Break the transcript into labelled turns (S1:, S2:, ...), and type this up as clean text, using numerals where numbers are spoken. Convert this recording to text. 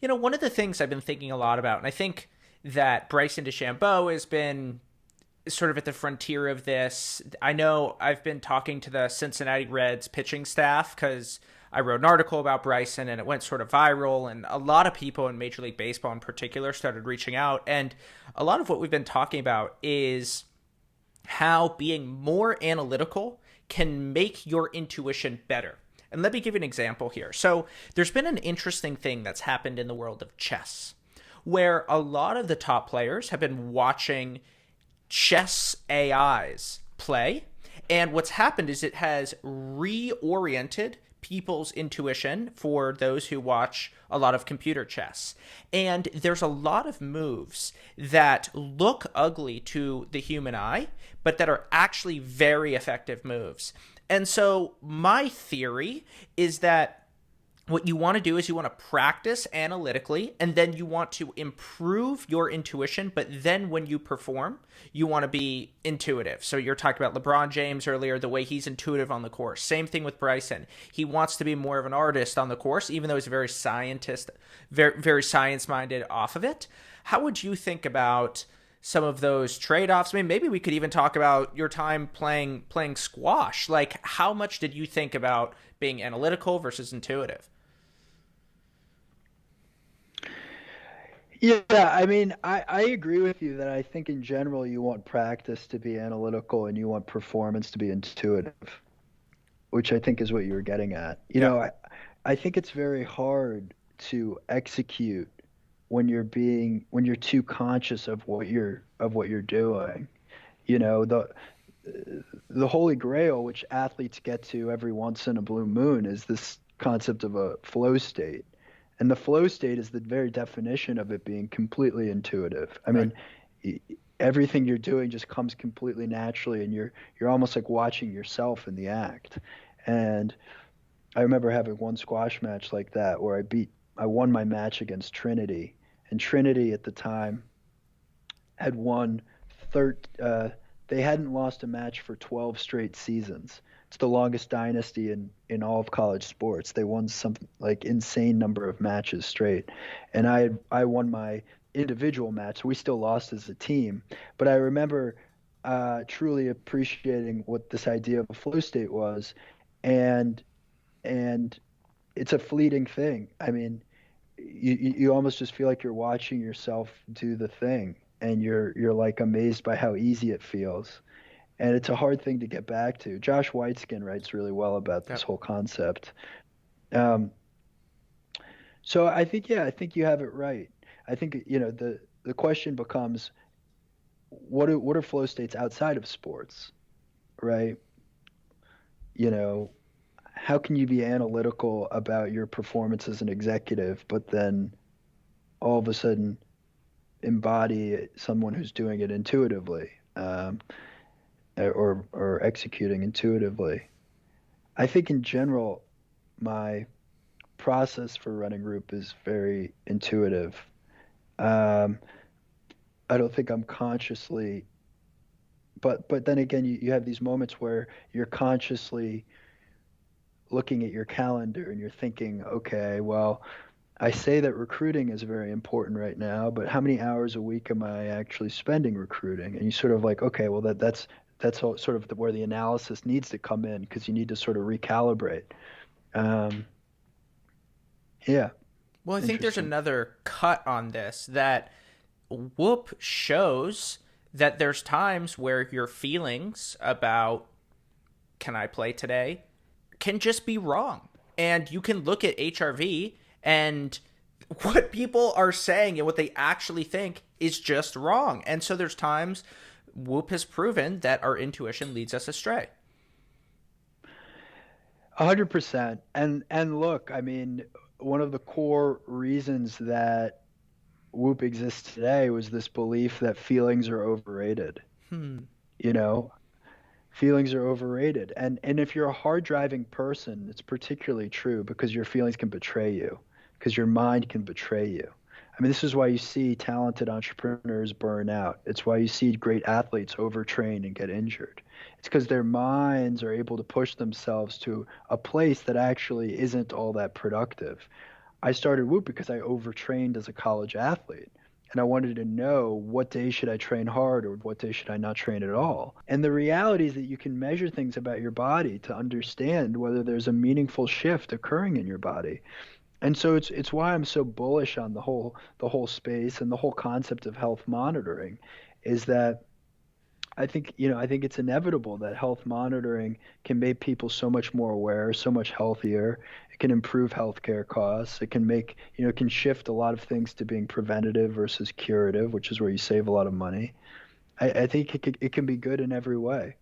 S1: One of the things I've been thinking a lot about, and I think that Bryson DeChambeau has been sort of at the frontier of this. I know I've been talking to the Cincinnati Reds pitching staff because I wrote an article about Bryson and it went sort of viral, and a lot of people in Major League Baseball in particular started reaching out. And a lot of what we've been talking about is how being more analytical can make your intuition better. And let me give you an example here. So, there's been an interesting thing that's happened in the world of chess, where a lot of the top players have been watching chess AIs play. And what's happened is it has reoriented people's intuition for those who watch a lot of computer chess. And there's a lot of moves that look ugly to the human eye, but that are actually very effective moves. And so my theory is that what you want to do is you want to practice analytically, and then you want to improve your intuition, but then when you perform you want to be intuitive. So you're talking about LeBron James earlier, the way he's intuitive on the course. Same thing with Bryson. He wants to be more of an artist on the course, even though he's a very scientist, very science minded off of it. How would you think about some of those trade-offs? I mean, maybe we could even talk about your time playing squash. Like, how much did you think about being analytical versus intuitive?
S2: Yeah, I mean, I agree with you that I think in general you want practice to be analytical and you want performance to be intuitive, which I think is what you were getting at.
S1: Yeah.
S2: I think it's very hard to execute when you're too conscious of what you're doing. You know, the holy grail, which athletes get to every once in a blue moon, is this concept of a flow state. And the flow state is the very definition of it being completely intuitive. I
S1: Right.
S2: mean, everything you're doing just comes completely naturally, and you're almost like watching yourself in the act. And I remember having one squash match like that where I won my match against Trinity, and Trinity at the time had won third. They hadn't lost a match for 12 straight seasons. It's the longest dynasty in all of college sports. They won some like insane number of matches straight, and I won my individual match. We still lost as a team, but I remember truly appreciating what this idea of a flow state was, and and it's a fleeting thing. I mean, you almost just feel like you're watching yourself do the thing, and you're like amazed by how easy it feels. And it's a hard thing to get back to. Josh Whiteskin writes really well about this
S1: Yep.
S2: whole concept. Um, so I think, yeah, I think you have it right. I think, the question becomes, what are flow states outside of sports, right? You know, how can you be analytical about your performance as an executive, but then all of a sudden embody someone who's doing it intuitively, or executing intuitively? I think in general, my process for running group is very intuitive. Um, I don't think I'm consciously, but then again, you have these moments where you're consciously looking at your calendar and you're thinking, okay, well, I say that recruiting is very important right now, but how many hours a week am I actually spending recruiting? And you sort of like, okay, well that's all, sort of where the analysis needs to come in because you need to sort of recalibrate. Um, yeah,
S1: Well, I think there's
S2: interesting.
S1: another cut on this that Whoop shows that there's times where your feelings about can I play today can just be wrong. And you can look at HRV and what people are saying and what they actually think is just wrong. And so there's times Whoop has proven that our intuition leads us astray.
S2: 100%. And look, I mean, one of the core reasons that Whoop exists today was this belief that feelings are overrated.
S1: Hmm.
S2: You know, feelings are overrated. And if you're a hard driving person, it's particularly true because your feelings can betray you, because your mind can betray you. I mean, this is why you see talented entrepreneurs burn out. It's why you see great athletes overtrain and get injured. It's because their minds are able to push themselves to a place that actually isn't all that productive. I started Whoop because I overtrained as a college athlete. And I wanted to know what day should I train hard or what day should I not train at all. And the reality is that you can measure things about your body to understand whether there's a meaningful shift occurring in your body. And so it's why I'm so bullish on the whole space and the whole concept of health monitoring is that I think it's inevitable that health monitoring can make people so much more aware, so much healthier. It can improve healthcare costs. It can make, it can shift a lot of things to being preventative versus curative, which is where you save a lot of money. I think it can be good in every way.